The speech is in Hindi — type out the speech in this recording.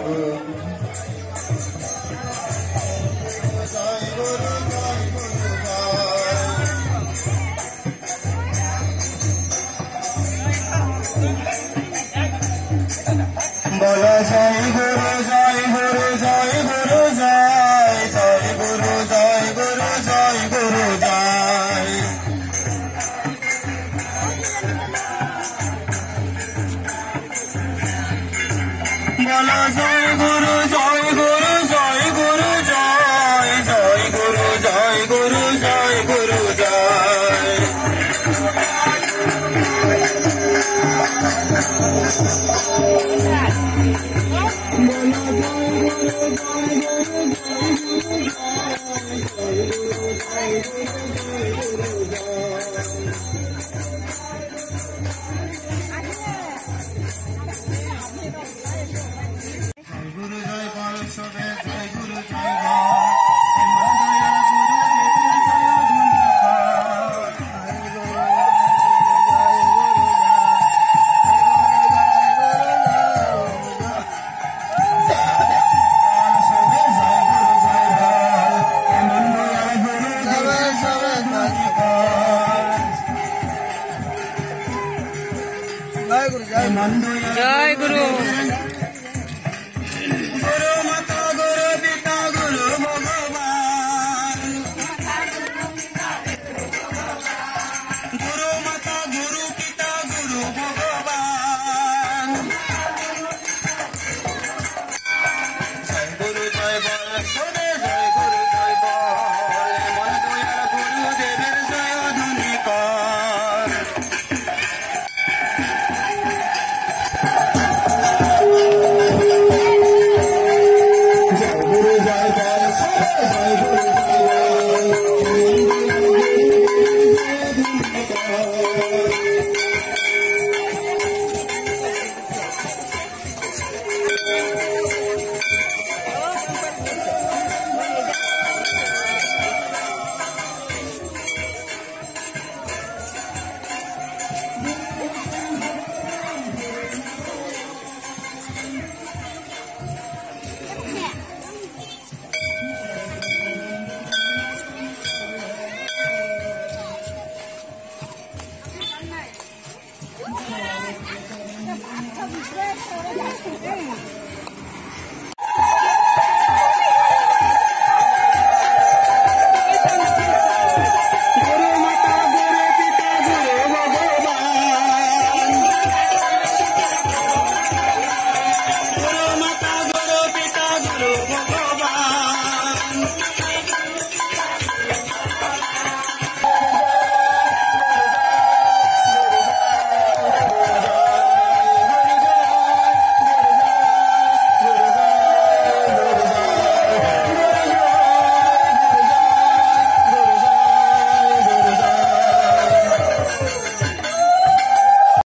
बोलो जय गुरु जय गुरु जय गुरु जय जय गुरु जय गुरु जय गुरु जय बोलो जय गुरु जय गुरु जय गुरु जय जय गुरु जय गुरु जय गुरु जय गुरु जय पार्षदे जय गुरु जय जय गुरु गुरु माता गुरु पिता गुरु भगवान गुरु माता गुरु पिता गुरु भगवान जय गुरु जय बल जय गुरु जय बल मन दया गुरु देवर जय धुनिकार